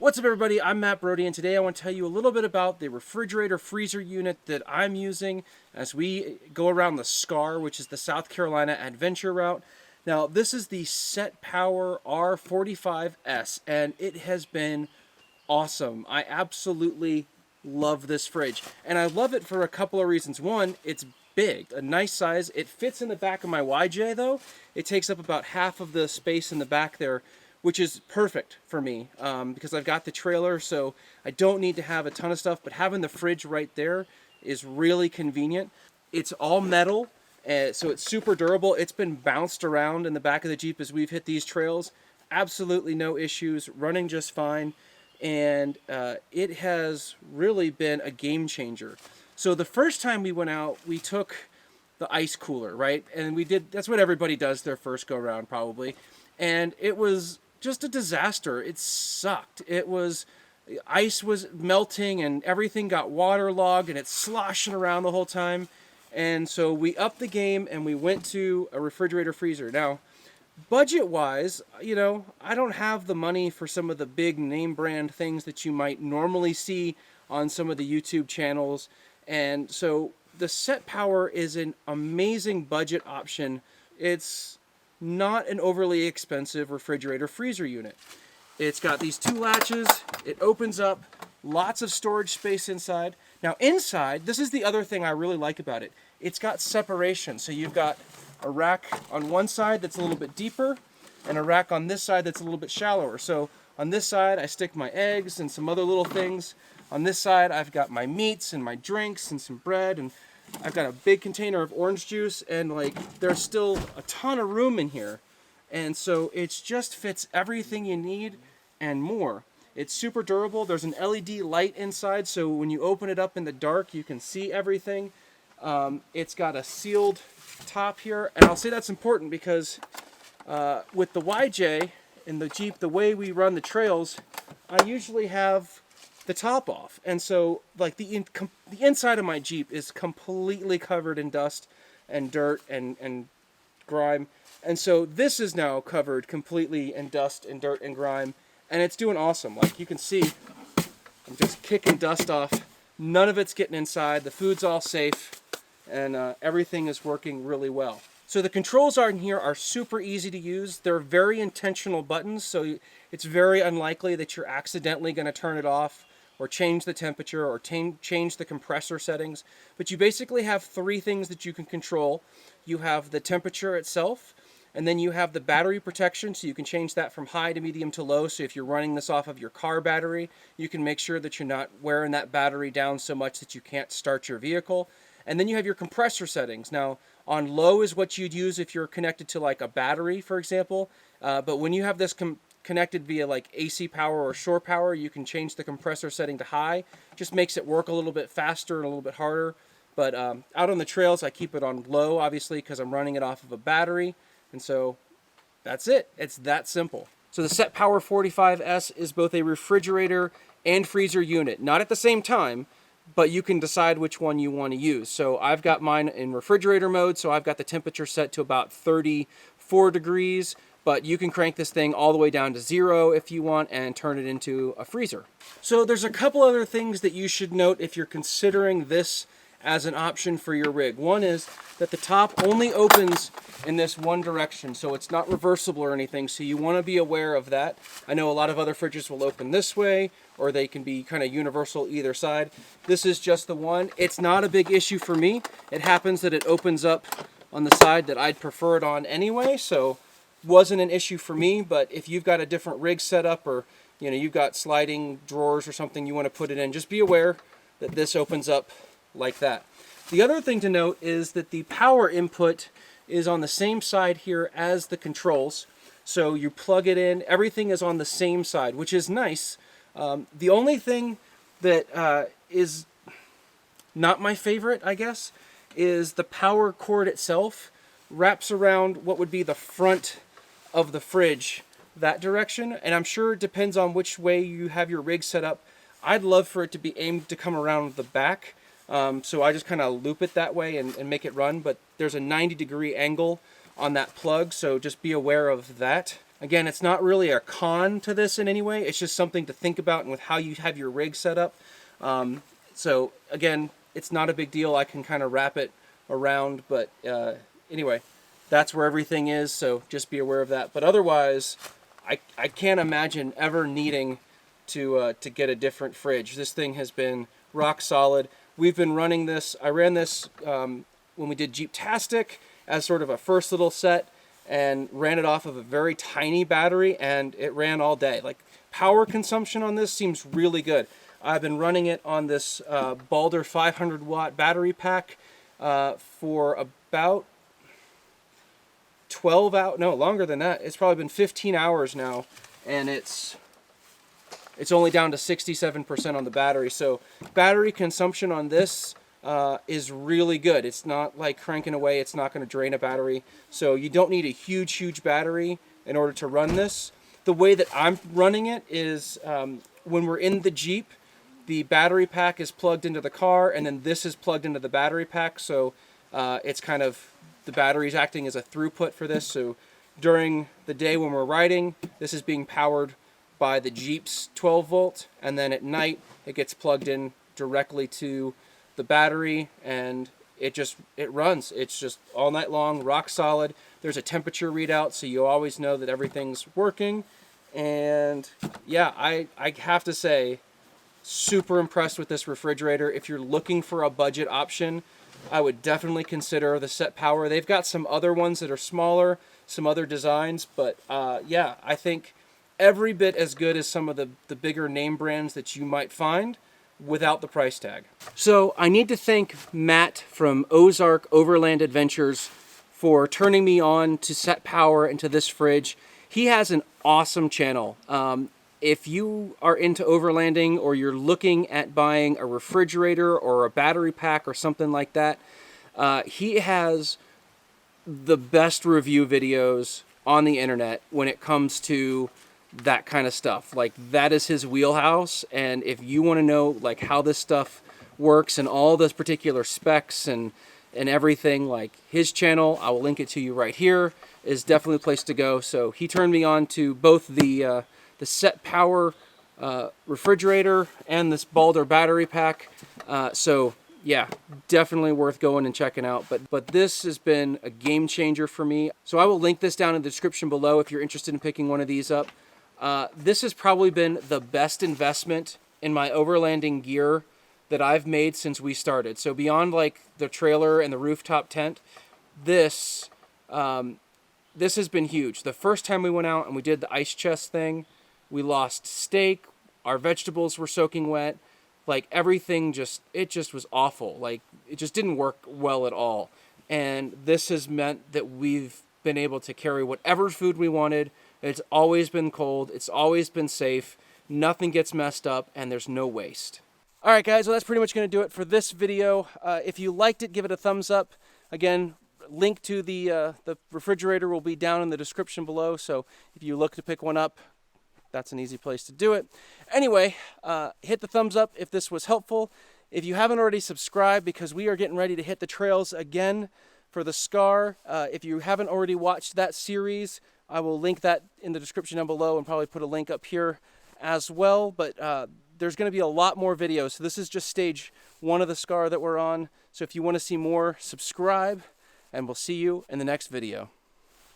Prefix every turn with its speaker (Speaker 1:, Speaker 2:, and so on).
Speaker 1: What's up, everybody? I'm Matt Brody, and today I want to tell you a little bit about the refrigerator freezer unit that I'm using as we go around the SCAR, which is the South Carolina Adventure Route. Now, this is the SetPower R45s, and it has been awesome. I absolutely love this fridge, and I love it for a couple of reasons. One, it's big, a nice size. It fits in the back of my YJ, though. It takes up about half of the space in the back there, which is perfect for me because I've got the trailer, so I don't need to have a ton of stuff, but having the fridge right there is really convenient. It's all metal, so it's super durable. It's been bounced around in the back of the Jeep as we've hit these trails. Absolutely no issues, running just fine, and it has really been a game changer. So the first time we went out, we took the ice cooler, right? And that's what everybody does their first go around probably. And it was just a disaster. It sucked. Ice was melting and everything got waterlogged and it's sloshing around the whole time. And so we upped the game and we went to a refrigerator freezer. Now, budget-wise, I don't have the money for some of the big name brand things that you might normally see on some of the YouTube channels. And so the SetPower is an amazing budget option. It's not an overly expensive refrigerator freezer unit. It's got these two latches. It opens up, lots of storage space inside. Now inside, this is the other thing I really like about it. It's got separation. So you've got a rack on one side that's a little bit deeper and a rack on this side that's a little bit shallower. So on this side, I stick my eggs and some other little things. On this side, I've got my meats and my drinks and some bread, and I've got a big container of orange juice, and there's still a ton of room in here. And so it just fits everything you need and more. It's super durable. There's an LED light inside, so when you open it up in the dark, you can see everything. It's got a sealed top here, and I'll say that's important because with the YJ and the Jeep, the way we run the trails, I usually have the top off, and so the inside of my Jeep is completely covered in dust and dirt and grime, and so this is now covered completely in dust and dirt and grime, and it's doing awesome. Like you can see, I'm just kicking dust off. None of it's getting inside. The food's all safe, and everything is working really well. So the controls in here are super easy to use. They're very intentional buttons, so it's very unlikely that you're accidentally going to turn it off or change the temperature, or change the compressor settings. But you basically have three things that you can control. You have the temperature itself, and then you have the battery protection, so you can change that from high to medium to low. So if you're running this off of your car battery, you can make sure that you're not wearing that battery down so much that you can't start your vehicle. And then you have your compressor settings. Now, on low is what you'd use if you're connected to a battery, for example. But when you have this connected via AC power or shore power, you can change the compressor setting to high. Just makes it work a little bit faster and a little bit harder. But out on the trails, I keep it on low, obviously, because I'm running it off of a battery. And so that's it. It's that simple. So the SetPower 45s is both a refrigerator and freezer unit. Not at the same time, but you can decide which one you want to use. So I've got mine in refrigerator mode, so I've got the temperature set to about 34 degrees. But you can crank this thing all the way down to 0 if you want and turn it into a freezer. So there's a couple other things that you should note if you're considering this as an option for your rig. One is that the top only opens in this one direction, so it's not reversible or anything, so you want to be aware of that. I know a lot of other fridges will open this way, or they can be kind of universal either side. This is just the one. It's not a big issue for me. It happens that it opens up on the side that I'd prefer it on anyway, so wasn't an issue for me. But if you've got a different rig setup, or you've got sliding drawers or something you want to put it in, just be aware that this opens up like that. The other thing to note is that the power input is on the same side here as the controls. So you plug it in, everything is on the same side, which is nice. The only thing that is not my favorite, I guess, is the power cord itself wraps around what would be the front of the fridge that direction, and I'm sure it depends on which way you have your rig set up. I'd love for it to be aimed to come around the back, so I just kind of loop it that way and make it run, but there's a 90-degree angle on that plug, so just be aware of that. Again, it's not really a con to this in any way. It's just something to think about and with how you have your rig set up. So again, it's not a big deal. I can kind of wrap it around, but anyway, that's where everything is. So just be aware of that. But otherwise, I can't imagine ever needing to get a different fridge. This thing has been rock solid. We've been running this. I ran this when we did Jeep-tastic as sort of a first little set, and ran it off of a very tiny battery, and it ran all day. Like, power consumption on this seems really good. I've been running it on this Balder 500 watt battery pack for about 12 hours, no, longer than that. It's probably been 15 hours now, and it's only down to 67% on the battery. So battery consumption on this is really good. It's not like cranking away. It's not going to drain a battery. So you don't need a huge battery in order to run this. The way that I'm running it is when we're in the Jeep, the battery pack is plugged into the car, and then this is plugged into the battery pack. So it's kind of, the battery's acting as a throughput for this. So during the day when we're riding, this is being powered by the Jeep's 12 volt, and then at night it gets plugged in directly to the battery, and it runs. It's just all night long, rock solid. There's a temperature readout, so you always know that everything's working. And yeah, I have to say, super impressed with this refrigerator. If you're looking for a budget option, I would definitely consider the SetPower. They've got some other ones that are smaller, some other designs, but yeah, I think every bit as good as some of the bigger name brands that you might find without the price tag. So I need to thank Matt from Ozark Overland Adventures for turning me on to SetPower and to this fridge. He has an awesome channel. If you are into overlanding, or you're looking at buying a refrigerator or a battery pack or something like that, he has the best review videos on the internet when it comes to that kind of stuff. Like, that is his wheelhouse, and if you want to know like how this stuff works and all those particular specs and everything, like, his channel, I will link it to you right here, is definitely the place to go. So he turned me on to both the SetPower refrigerator and this Balder battery pack. So yeah, definitely worth going and checking out. But this has been a game changer for me. So I will link this down in the description below if you're interested in picking one of these up. This has probably been the best investment in my overlanding gear that I've made since we started. So beyond like the trailer and the rooftop tent, this has been huge. The first time we went out and we did the ice chest thing, we lost steak, our vegetables were soaking wet, like everything it just was awful. Like, it just didn't work well at all. And this has meant that we've been able to carry whatever food we wanted. It's always been cold. It's always been safe. Nothing gets messed up, and there's no waste. All right, guys, well, that's pretty much going to do it for this video. If you liked it, give it a thumbs up. Again, link to the refrigerator will be down in the description below, so if you look to pick one up, that's an easy place to do it. Anyway, hit the thumbs up if this was helpful. If you haven't already subscribed, because we are getting ready to hit the trails again for the Scar. If you haven't already watched that series, I will link that in the description down below and probably put a link up here as well. But there's going to be a lot more videos. So this is just stage 1 of the Scar that we're on. So if you want to see more, subscribe, and we'll see you in the next video.